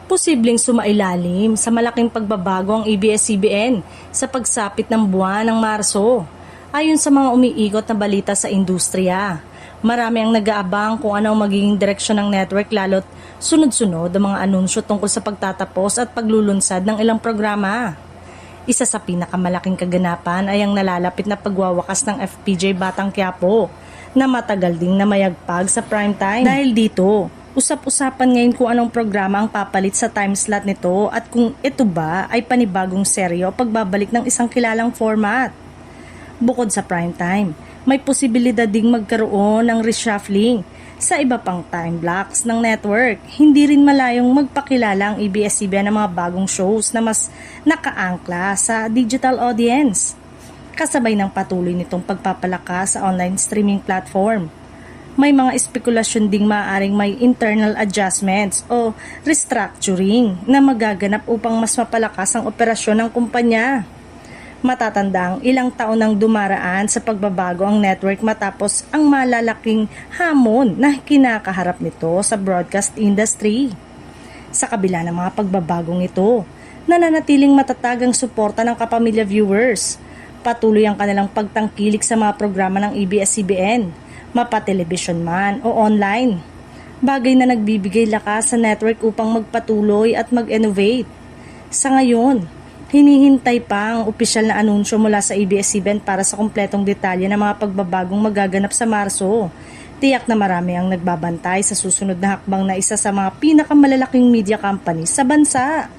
Posibleng sumailalim sa malaking pagbabago ang ABS-CBN sa pagsapit ng buwan ng Marso. Ayon sa mga umiikot na balita sa industriya, marami ang nag-aabang kung ano ang magiging direksyon ng network lalo't sunod-sunod ang mga anunsyo tungkol sa pagtatapos at paglulunsad ng ilang programa. Isa sa pinakamalaking kaganapan ay ang nalalapit na pagwawakas ng FPJ Batang Quiapo na matagal ding namayagpag sa primetime. Dahil dito, usap-usapan ngayon kung anong programa ang papalit sa time slot nito at kung ito ba ay panibagong seryo o pagbabalik ng isang kilalang format. Bukod sa primetime, may posibilidad ding magkaroon ng reshuffling sa iba pang time blocks ng network. Hindi rin malayong magpakilala ang ABS-CBN ng mga bagong shows na mas nakaangkla sa digital audience. Kasabay ng patuloy nitong pagpapalakas sa online streaming platform. May mga espekulasyon ding maaaring may internal adjustments o restructuring na magaganap upang mas mapalakas ang operasyon ng kumpanya. Matatandang ilang taon nang dumaraan sa pagbabago ang network matapos ang malalaking hamon na kinakaharap nito sa broadcast industry. Sa kabila ng mga pagbabagong ito, nananatiling matatag ang suporta ng kapamilya viewers. Patuloy ang kanilang pagtangkilik sa mga programa ng ABS-CBN, mapa-television man o online. Bagay na nagbibigay lakas sa network upang magpatuloy at mag-innovate. Sa ngayon, hinihintay pa ang opisyal na anunsyo mula sa ABS-CBN para sa kumpletong detalye ng mga pagbabagong magaganap sa Marso. Tiyak na marami ang nagbabantay sa susunod na hakbang na isa sa mga pinakamalalaking media companies sa bansa.